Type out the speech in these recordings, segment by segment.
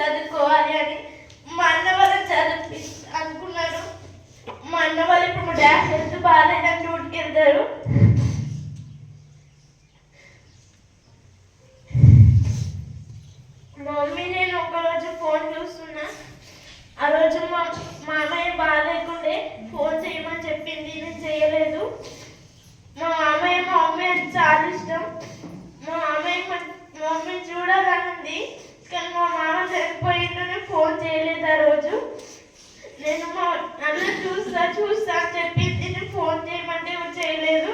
చదువుకోవాలి అని మా అన్న వాళ్ళని చదివి అనుకున్నాను. మా అన్న వాళ్ళు ఇప్పుడు మా డాడీ హెల్త్ బాగాలేదని డ్యూటీకి వెళ్తారు. మమ్మీ నేను ఒకరోజు ఫోన్ చూస్తున్నా. ఆ రోజు మా మామయ్య బాగాలేకుండే ఫోన్ చేయమని చెప్పింది, నేను చేయలేదు. మా మామయ్య మా మమ్మీ అంటే చాలా ఇష్టం. మా మమ్మీ చూడాలనుంది కానీ మా మామ చనిపోయిందని ఫోన్ చేయలేదు. ఆ రోజు నేను మా అన్న చూస్తా అని చెప్పింది, నేను ఫోన్ చేయమంటే చేయలేదు.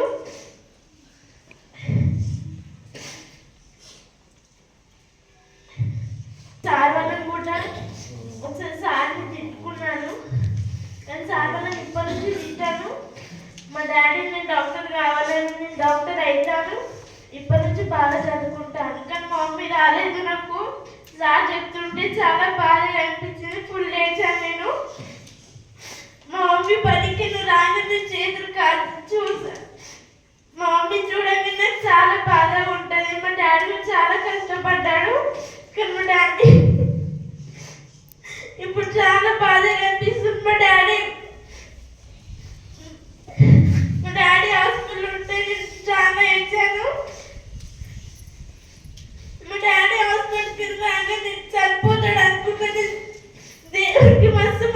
సార్ వాళ్ళని కూడా ఒకసారి సార్ని తిట్టుకున్నాను కానీ సార్ వాళ్ళని ఇప్పటి నుంచి తిట్టాను. మా డాడీ నేను డాక్టర్ కావాలని, నేను డాక్టర్ అవుతాను, ఇప్పటి నుంచి బాగా చదువుకుంటాను. కానీ మా మమ్మీ రాలేదు. నాకు సార్ చెప్తుంటే చాలా బాధగా అనిపించింది. ఫుల్ లేచాను నేను. మా మమ్మీ పనికి నువ్వు రాగానే చేతులు కాదు చూసాను. మా మమ్మీ చూడండి నాకు చాలా బాధగా ఉంటుంది. మా డాడీ చాలా కష్టపడ్డాడు కానీ మా డాడీ ఇప్పుడు చాలా బాధగా అనిపిస్తుంది. మా డాడీ హాస్పిటల్ ఉంటే నేను చాలా ఏడ్చాను. మా డాడీ హాస్పిటల్కి రాగా నేను చనిపోతాడు అనుకున్నా. దేవుడికి మస్తు